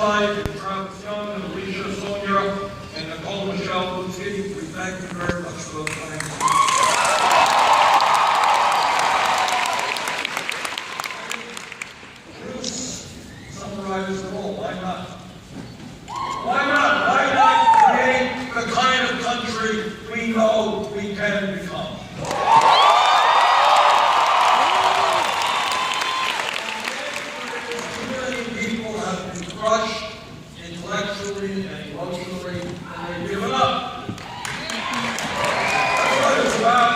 side, Travis Young, and Alicia Sonia, and Nicole Michelle Lucy. We thank you very much for those things. Bruce summarizes it all. Why not? Why not? Why not create the kind of country we know we can become? Crushed intellectually and emotionally, and they've given up. That's what it's about.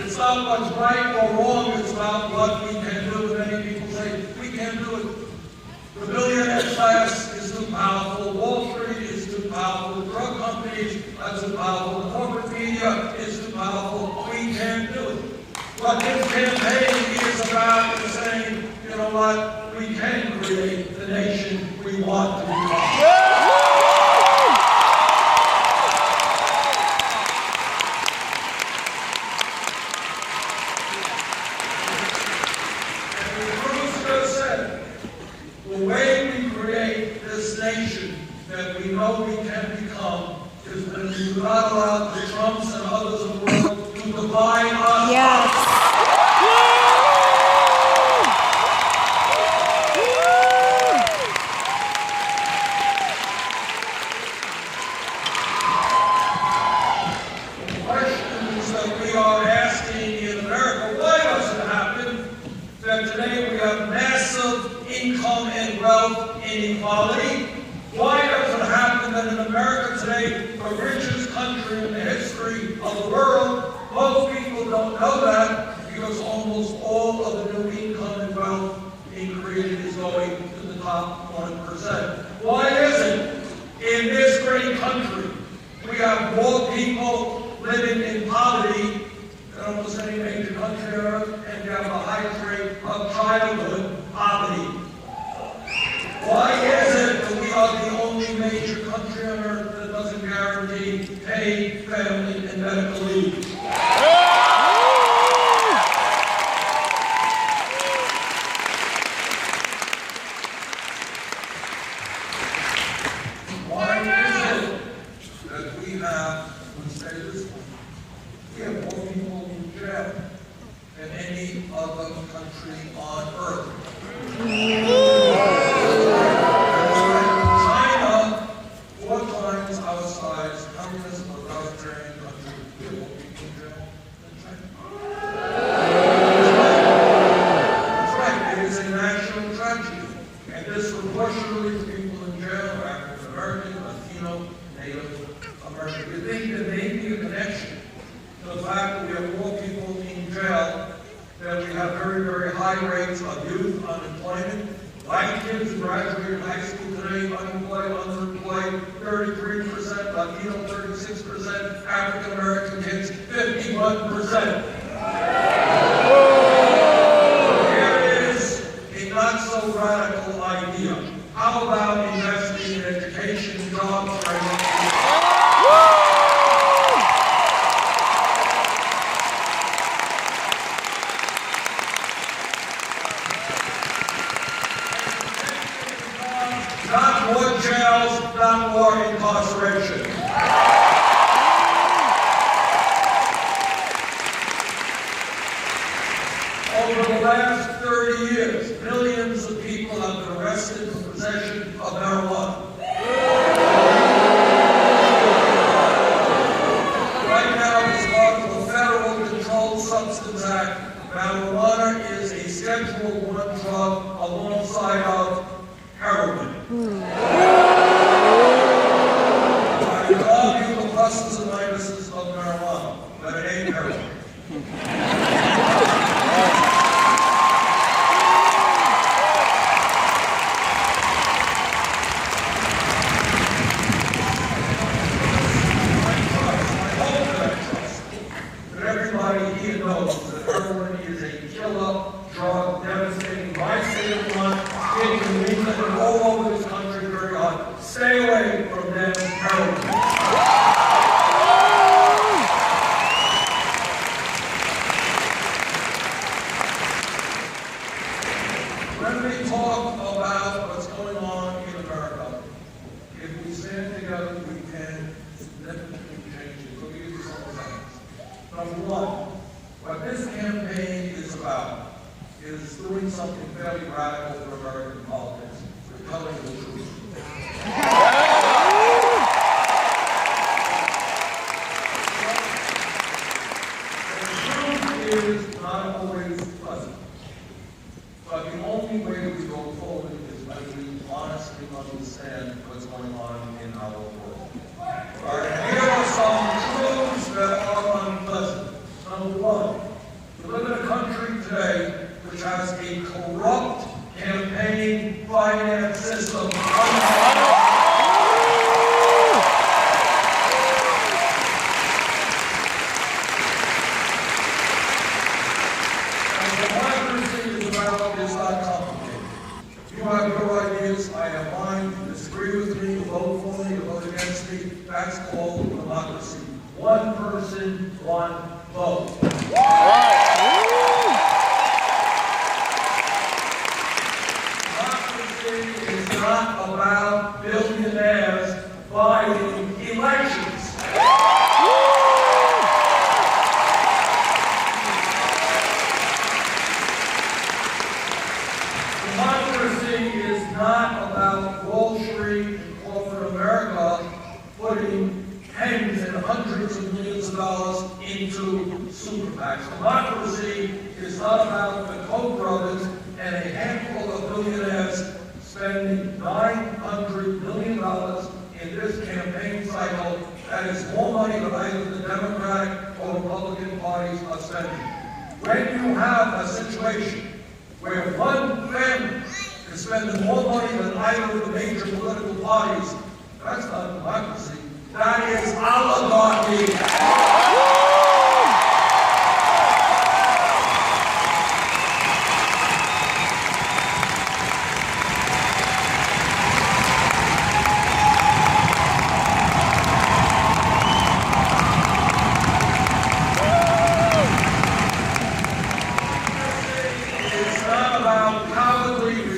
It's not what's right or wrong, it's about what we can do. Many people say, we can't do it. The billionaire class is too powerful, Wall Street is too powerful, the drug companies are too powerful, the corporate media is too powerful, we can't do it. What this campaign is about is saying, you know what, we can create the nation we want to become. And as Bruce just said, the way we create this nation that we know we can become is when we do not allow the Trumps and others in the world to divide us. Yes. Income and wealth inequality. Why does it happen that in America today, the richest country in the history of the world, most people don't know that because almost all of the new income and wealth being created is going to the top 1%. Why is it in this great country we have more people living in poverty than almost any major country on earth, and we have the highest rate of childhood poverty? Why is it that we are the only major country on earth that doesn't guarantee paid family and medical leave? Why is it that we have, let's say this one, we have more people in jail than any other country on earth? China, 4 times our size, communist authoritarian country, we have more people in jail than China. That's right, it is a national tragedy. And disproportionately, people in jail are African American, Latino, Native American. You think there may be a connection to the fact that we have more people in jail, that we have very, very high rates of youth unemployment. Black kids graduating high school today, unemployed, underemployed, 33%, Latino 36%, African American kids 51%. Here is a not so radical idea. How about investing in education, job training? Not more jails, not more incarceration. Over the last 30 years, millions of people have been arrested for possession of marijuana. Right now, as part of the Federal Controlled Substance Act, marijuana is a Schedule I drug alongside of heroin. I can argue the pluses and minuses of marijuana, but it ain't heroin. Everybody here knows that heroin is a killer drug, devastating my state of mind, getting illegal and all over this country very hard. Stay away from them heroin. When we talk about what's going on in America, stand together, we can significantly change it. Let me give you some examples. Number one, what this campaign is about is doing something fairly radical for American politics. We're telling the truth. The truth is not always pleasant. But the only way we go forward is when we honestly understand what's going on in our world. All right, here are some truths that are unpleasant. Number one, we live in a country today which has a corrupt campaign finance system. You have your ideas, I have mine. You disagree with me, you vote for me, you vote against me. That's called democracy. One person, one vote. Democracy is not about billionaires buying elections. Democracy is not about Wall Street and corporate America putting tens and hundreds of millions of dollars into super PACs. Democracy is not about the Koch brothers and a handful of billionaires spending $900 million in this campaign cycle. That is more money than either the Democratic or Republican parties are spending. When you have a situation where one family is spending more money than either of the major political parties, that's not democracy. That is oligarchy.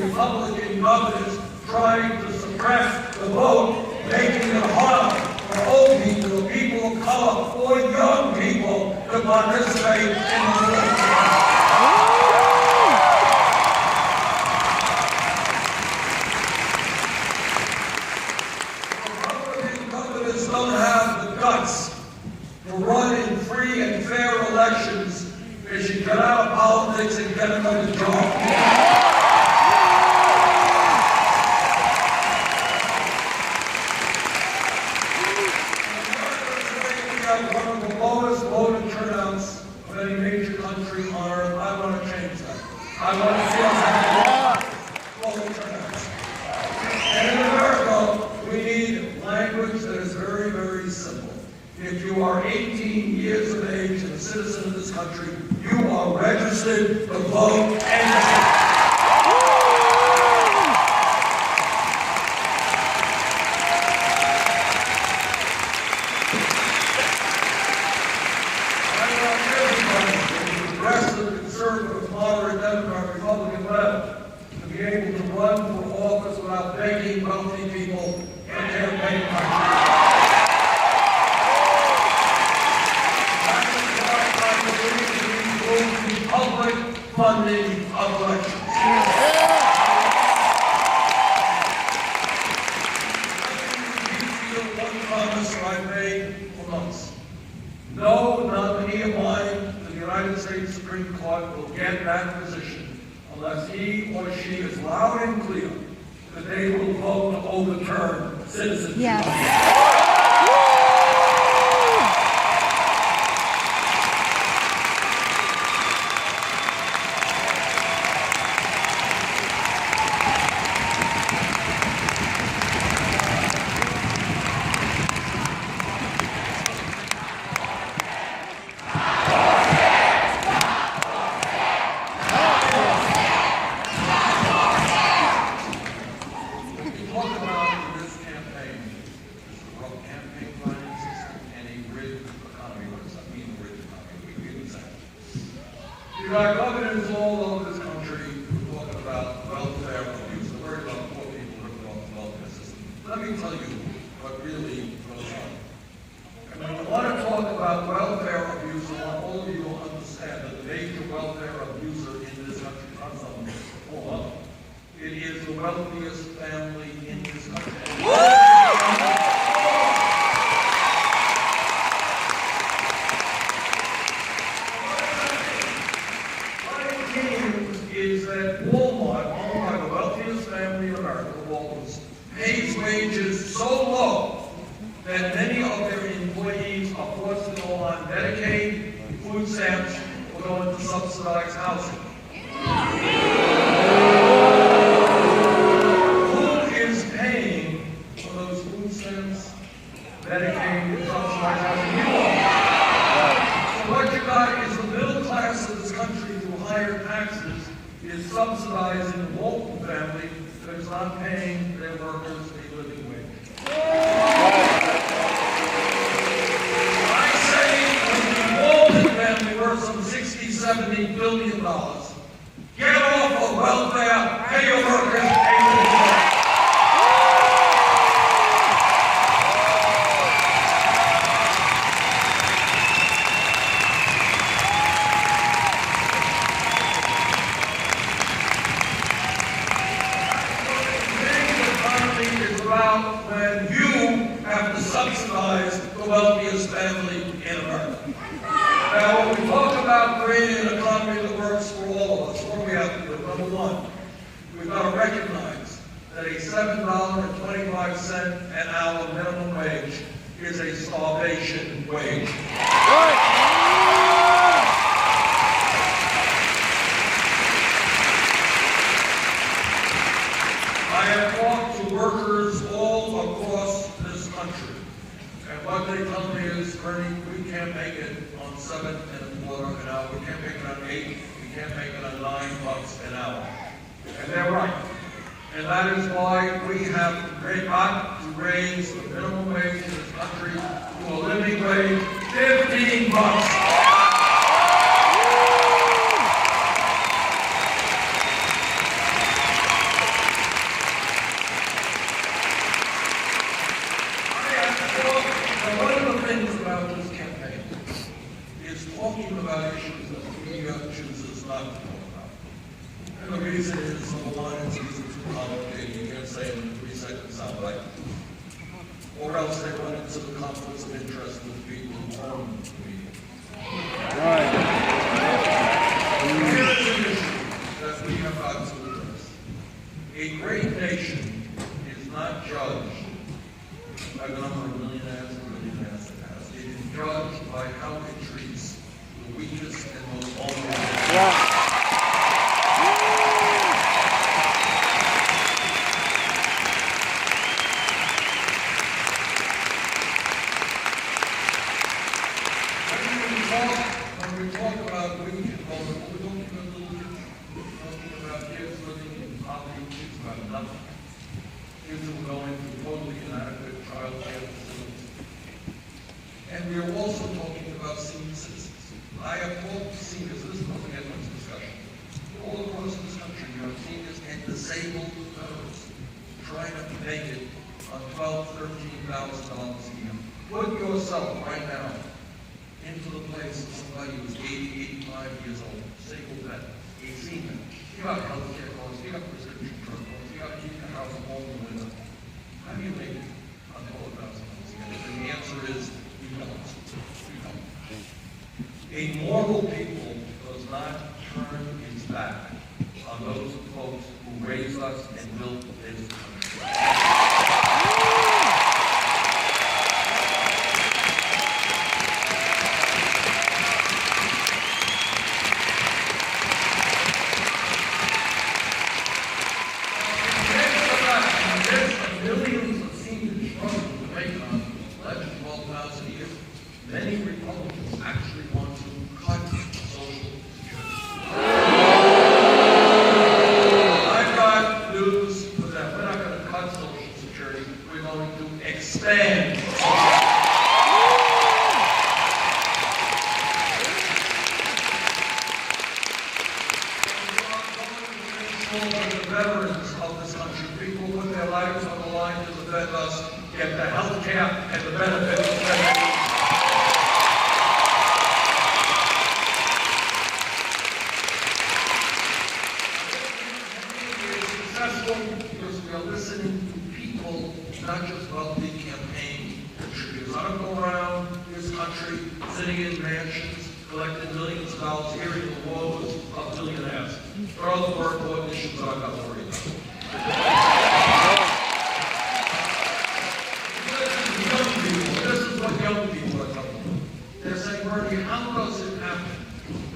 Republican governors trying to suppress the vote, making it hard for old people, people of color, or young people to participate in the political process. Republican governors don't have the guts to run in free and fair elections. They should get out of politics and get another job. One of the lowest voter turnouts of any major country on earth. I want to change that. I want to see us have voter turnouts. And in America, we need language that is very, very simple. If you are 18 years of age and a citizen of this country, you are registered to vote and moderate Democrat, Republican left to be able to run for office without begging wealthy people for campaign money. That is why I believe we need the public funding of elections. One promise I made for months. No nominee of mine to the United States Supreme Court will get that position unless he or she is loud and clear that they will vote to overturn citizenship. Yes. What we talk about in this campaign is is that Walmart, owned by the wealthiest family in America, Walters, pays wages so low that many of their employees are forced to go on Medicaid, food stamps, or go into subsidized housing. Who is paying for those food stamps, Medicaid, and subsidized housing? You are. So what you got is the middle class of this country through higher taxes is subsidizing the Walton family that is not paying their workers a living wage. I say when the Walton family worth some $60–70 billion, get off of welfare, pay your workers a living wage. When you have to subsidize the wealthiest family in America. Now, when we talk about creating an economy that works for all of us, what do we have to do? Number one, we've got to recognize that a $7.25 an hour minimum wage is a starvation wage. I have talked to workers all across this country, and what they tell me is, Bernie, we can't make it on $7.25 an hour. We can't make it on $8. We can't make it on $9 an hour. And they're right. And that is why we have got to raise the minimum wage in this country to a living wage, $15. Talking about issues that the media chooses not to talk about. And the reason is, number one, it's easy to complicated. You can't say it in 3 seconds soundbite. Or else they run into the conflicts of interest with people who own the media. Right. Here is an issue that we have got to address. A great nation is not judged by the number of millionaires and billionaires it has. It is judged by how it treats the weakest and most vulnerable. Yeah. When we talk about weak and vulnerable, we don't even little kids. We're talking about kids living in poverty, kids who have nothing. Kids who are going through totally inadequate child care facilities. And we are also talking about senior citizens. I have talked to seniors, this is not to get much discussion. All across this country, you have seniors and disabled veterans trying to make it on $12,000, $13,000 a year. Put yourself right now into the place of somebody who's 80, 85 years old, disabled veteran, a senior. You got health care costs, you got prescription drug costs, you got to keep your house warm in the winter. How do you make it on $12,000 a year? And the answer is, you don't. A moral people does not turn its back on those folks who raised us and built this country. Millions of seniors struggling to make it on $11,000 to $12,000 a year. Many Republicans actually want to cut Social Security. I've got news for them. We're not going to cut Social Security. We're going to expand Social Security. The veterans of this country, people who put their lives on the line to defend us, get the health care and the benefits that they need. Because we are listening to people, not just wealthy campaign contributors. I don't go around this country sitting in mansions, collecting millions of dollars, hearing the woes of billionaires. There are other more important issues that I'm not worried about. This is what young people are telling me. They're saying, Bernie, how does it happen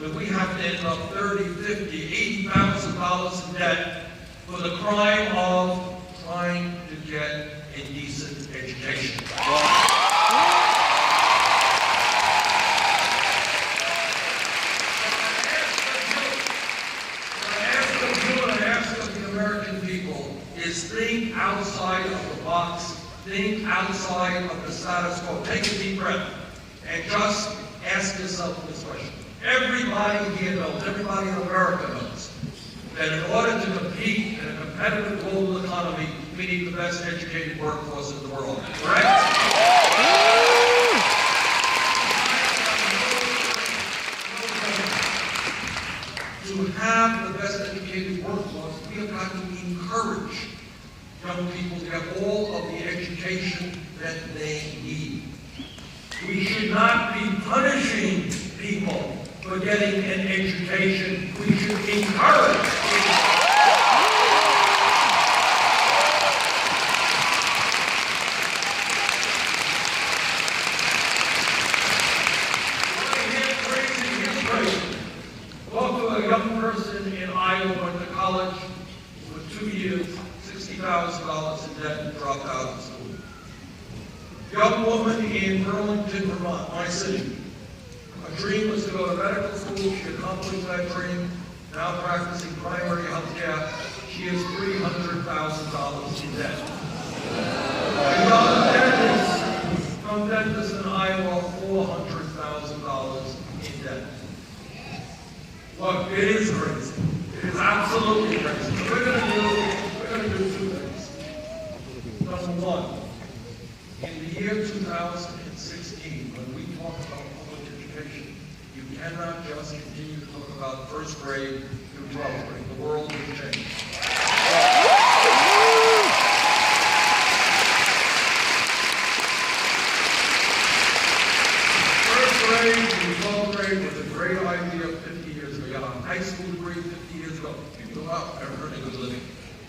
that we have to end up $30,000, $50,000, $80,000 in debt for the crime of trying to get a decent education? Is think outside of the box, think outside of the status quo. Take a deep breath and just ask yourself this question. Everybody here knows, everybody in America knows, that in order to compete in a competitive global economy, we need the best educated workforce in the world. Correct? To have the best educated workforce, we have got to encourage young people to have all of the education that they need. We should not be punishing people for getting an education. We should encourage people. Talk to a young person in Iowa went to college for 2 years, $60,000 in debt, and dropped out of school. Young woman in Burlington, Vermont, my city. Her dream was to go to medical school. She accomplished that dream. Now practicing primary health care. She has $300,000 in debt. A young dentist in Iowa, $400,000 in debt. Look, it is crazy. It is absolutely crazy. So we're going to do two things. Number one, in the year 2016, when we talk about public education, you cannot just continue to talk about first grade through 12th grade. The world has changed. First grade through 12th grade was a great idea 50 years ago. You got a high school degree 50 years ago. You go out and earn a good living.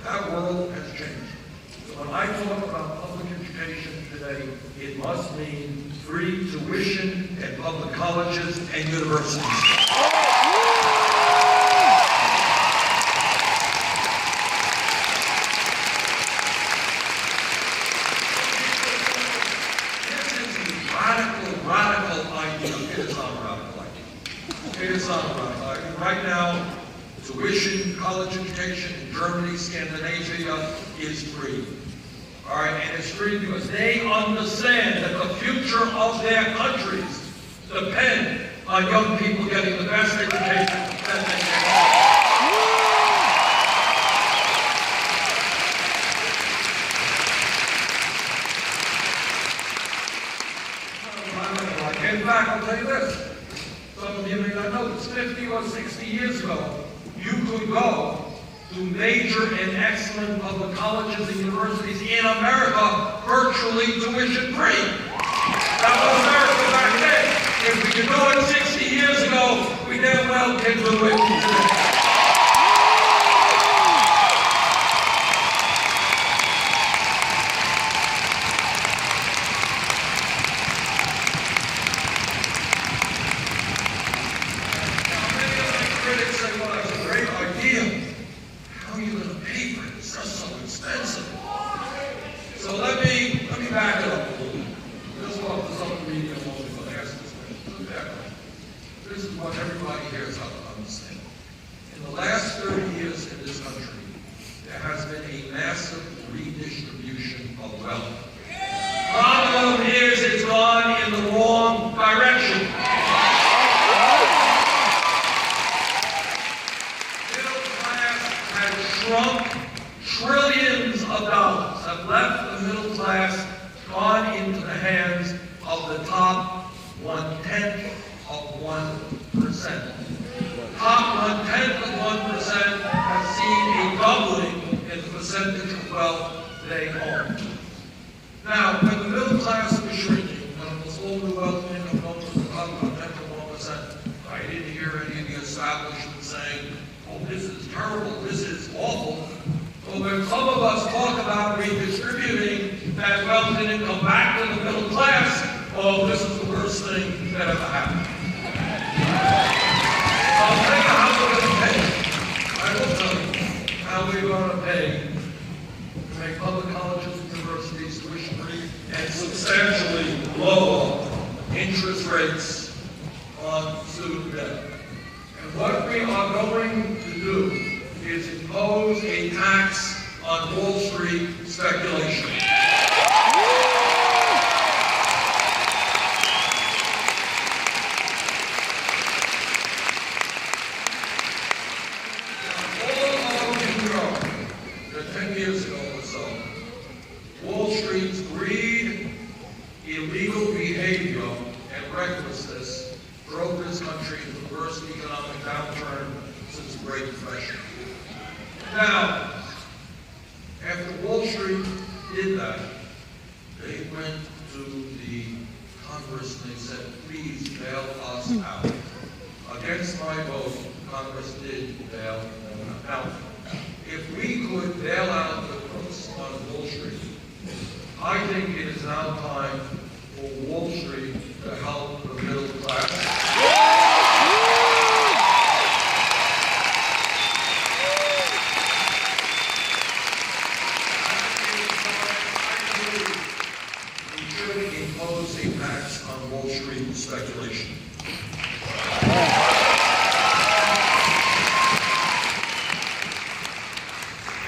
That world has changed. So when I talk about public education today, it must mean free tuition at public colleges and universities. Radical idea. It is not a radical idea. It is not a radical idea. Right now, tuition, college education in Germany, Scandinavia is free. All right, and it's free because they understand that the future of their countries depend on young people getting the best education that they can. In fact, I'll tell you this. Some of you may not know this. 50 or 60 years ago, you could go to major and excellent public colleges and universities in America virtually tuition free. That was America back then. If we could do it 60 years ago, we damn well can do it today. How are you going to pay for it? It's just so expensive. So let me back it up a little bit. Just talk to some of the media only when they ask this question. Back up. This is what everybody here is out to understand. In the last 30 years in this country, there has been a massive redistribution of wealth. Problem is, it's gone in the wrong direction. Shrunk, trillions of dollars have left the middle class, gone into the hands of the top 1/10 of 1%. Top 1/10 of 1% have seen a doubling in the percentage of wealth they own. Now, when the middle class was shrinking, when almost all the wealth and income goes to the top 1/10 of 1%, I didn't hear any of the establishment saying, oh, this is terrible, this is awful. But when some of us talk about redistributing that wealth and income back to the middle class, oh, this is the worst thing that ever happened. I'll tell you how we're going to pay. I will tell you how we're going to pay to make public colleges and universities tuition-free and substantially lower interest rates on student debt. And what we are going to do is impose a tax on Wall Street speculation. All of you know that 10 years ago or so, Wall Street's greed, illegal behavior, and recklessness drove this country into the worst economic downturn since the Great Depression. Now, after Wall Street did that, they went to the Congress and they said, please bail us out. Against my vote, Congress did bail them out. If we could bail out the crooks on Wall Street, I think it is now time for Wall Street to help the middle class. Impose a tax on Wall Street speculation.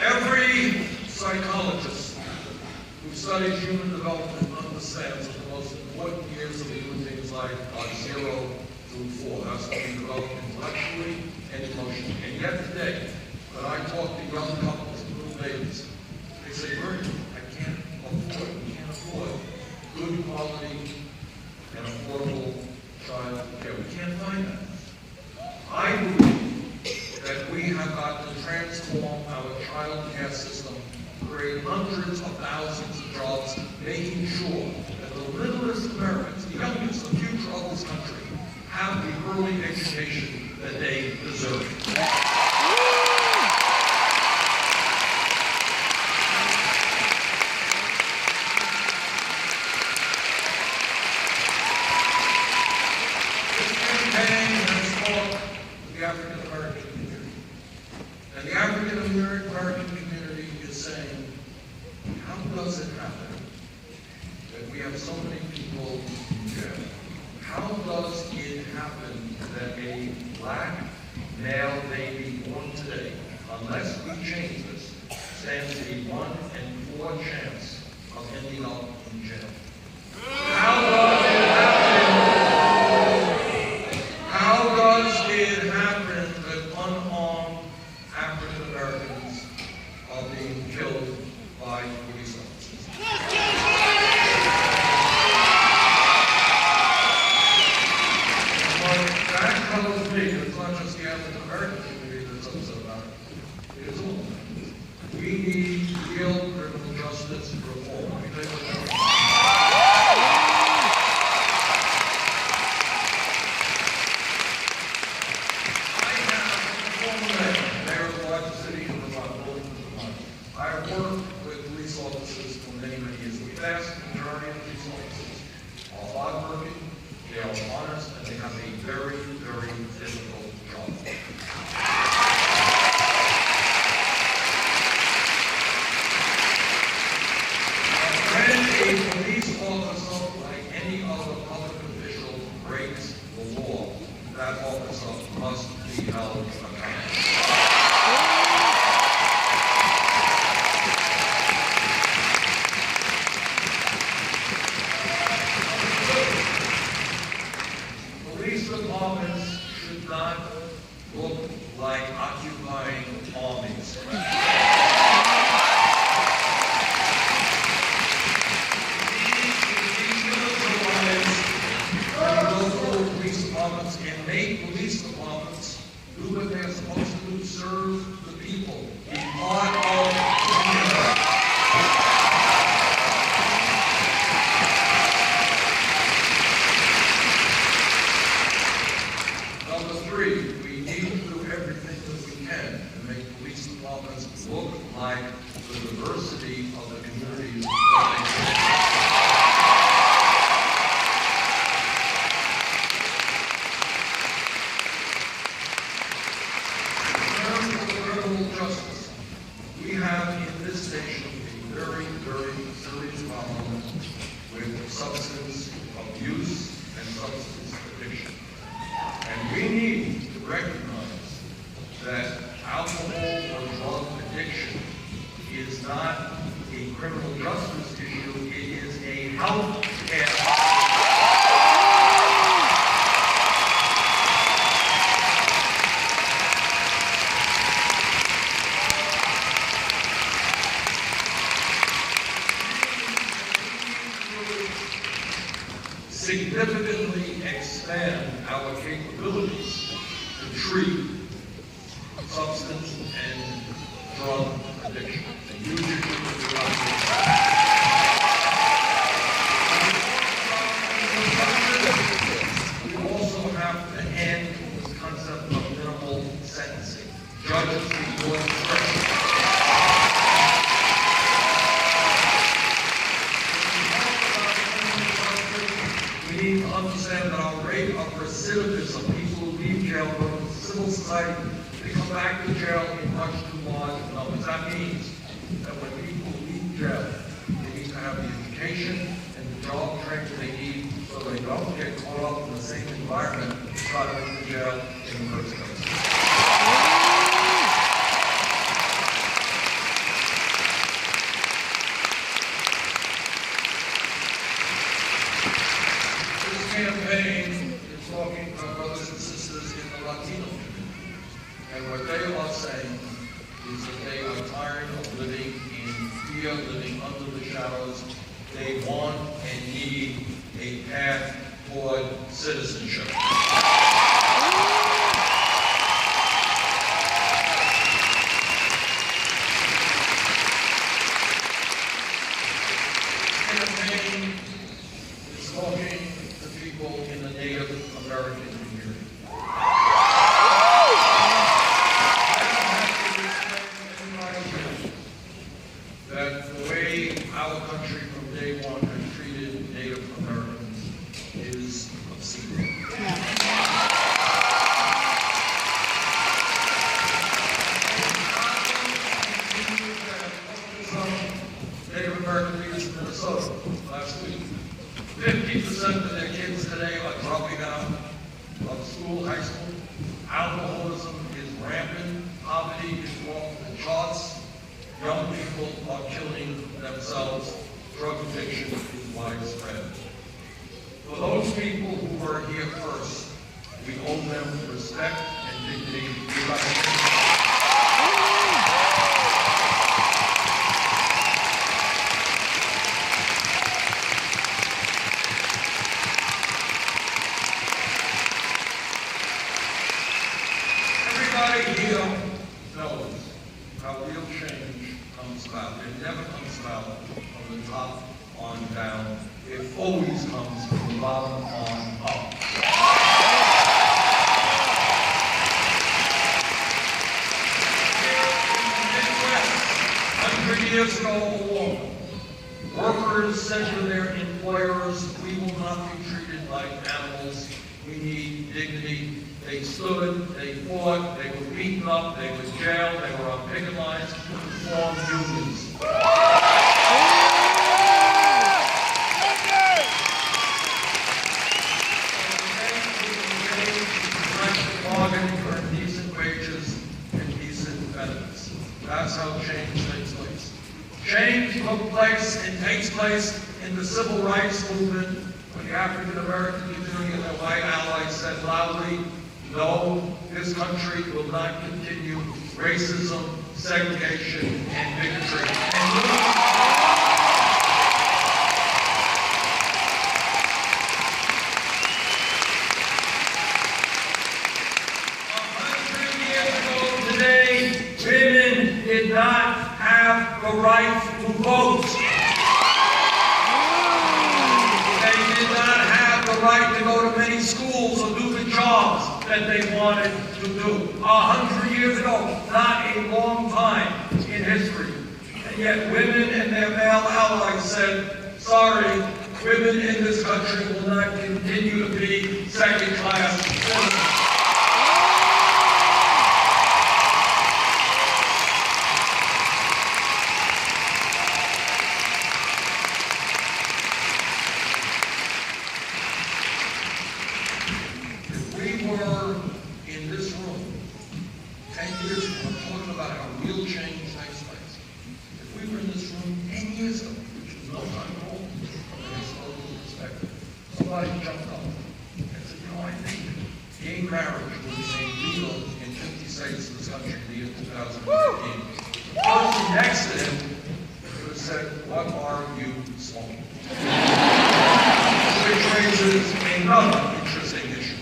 Every psychologist who studies human development understands that the most important years of human things like are 0 through 4. That's when we develop intellectually and emotionally. And yet today, when I talk to young couples and little babies, they say, Bernie, we can't afford good quality and affordable child care. We can't find that. I believe that we have got to transform our child care system, create hundreds of thousands of jobs, making sure that the littlest Americans, the youngest, the future of this country, have the early education that they deserve. The African American community. And the African American community is saying, how does it happen that we have so many people in jail? How does it happen that a black male baby born today, unless we change this, stands a 1 in 4 chance of ending up in jail? How does it happen? How does it happen that unarmed African Americans are being killed by police officers? What that tells me, it's not just the African American community that's upset about it, it's all of them. We need real criminal justice reform. Let me tell you what that means. I have worked with police officers for many, many years. The vast majority of police officers are hardworking, they are honest, and they have a very, very difficult job. departments look like the diversity of the communities that they serve. Justice. We have in this nation a very, very serious problem with substance abuse and substance addiction. And we need to recognize that alcohol or drug addiction is not a criminal justice issue, it is a health care. Significantly expand our capabilities to treat substance and drug addiction. And use it we also have to end the concept of minimal sentencing. Judges need more discretion. We need to understand that our rate of recidivism, people who leave jail, go to civil society, they come back to jail in much too large numbers. That means that when people leave jail, they need to have the education and the job training they need so they don't get caught up in the same environment that got them into jail in the first place. Campaign is talking to our brothers and sisters in the Latino community. And what they are saying is that they are tired of living in fear, living under the shadows. They want and need a path toward citizenship. Campaign is talking people in the Native American community. That the way our country from day one has treated Native Americans is obscene. Native American leaders in Minnesota last week. 50% of their kids today are dropping out of school, high school. Alcoholism is rampant. Poverty is off the charts. Young people are killing themselves. Drug addiction is widespread. For those people who were here first, we owe them respect and dignity. Everybody here knows how real change comes about. It never comes about from the top on down. It always comes from the bottom on up. 100 years ago or more, workers said to their employers, "We will not be treated like animals. We need dignity." They stood, they fought, they were beaten up, they were jailed, they were on picket lines to form unions. Bargaining for decent wages and decent benefits. That's how change takes place. Change took place and takes place in the civil rights movement when the African American community and their white allies said loudly, "No, this country will not continue racism, segregation, and bigotry." Women did not have the right to vote. They did not have the right to go to many schools or do the jobs that they wanted to do. 100 years ago, not a long time in history. And yet women and their male allies said, sorry, women in this country will not continue to be second-class citizens. In this room, 10 years ago, I'm talking about how real change takes place. If we were in this room 10 years ago, which is no time at all from a historical perspective, somebody jumped up and said, you know, I think gay marriage will be made legal in 50 states in this country in the year 2015. The person next to him would have said, what are you smoking? Which raises another interesting issue.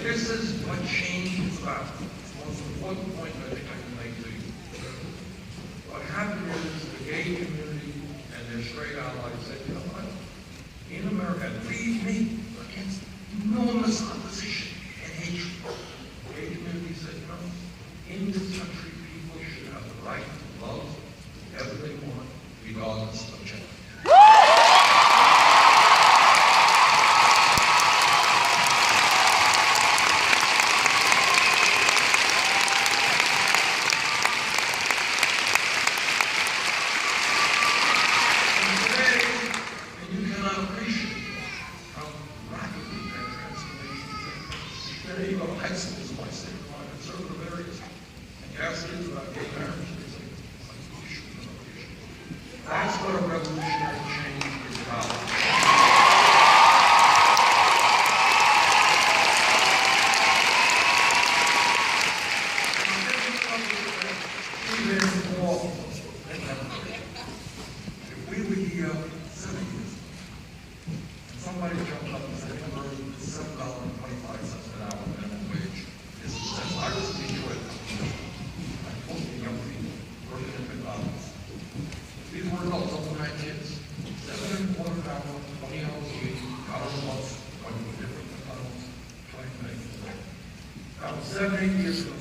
This is what change is about. It's the most important point I think I can make to you. What happened is the gay community and their straight allies said, you know what? In America, believe me, against enormous opposition and hatred, the gay community said, you know, in this country, people should have the right to love whoever they want, regardless of gender. There you go, high school is my state of mind, conservative areas. And you ask kids about gay marriage, they say, like, issue, no issue. That's what a revolutionary change is about. Even more than that. If we were here 7 years ago, and somebody jumped up and said, it's $7.25 an hour minimum wage. This is sense. I was in Detroit. I told the young people working at McDonald's. These were adults, over 9 kids. $7.25 an hour, 20 hours a week, out of the month, going to different McDonald's, 20 minutes a day. About 7, 8 years ago,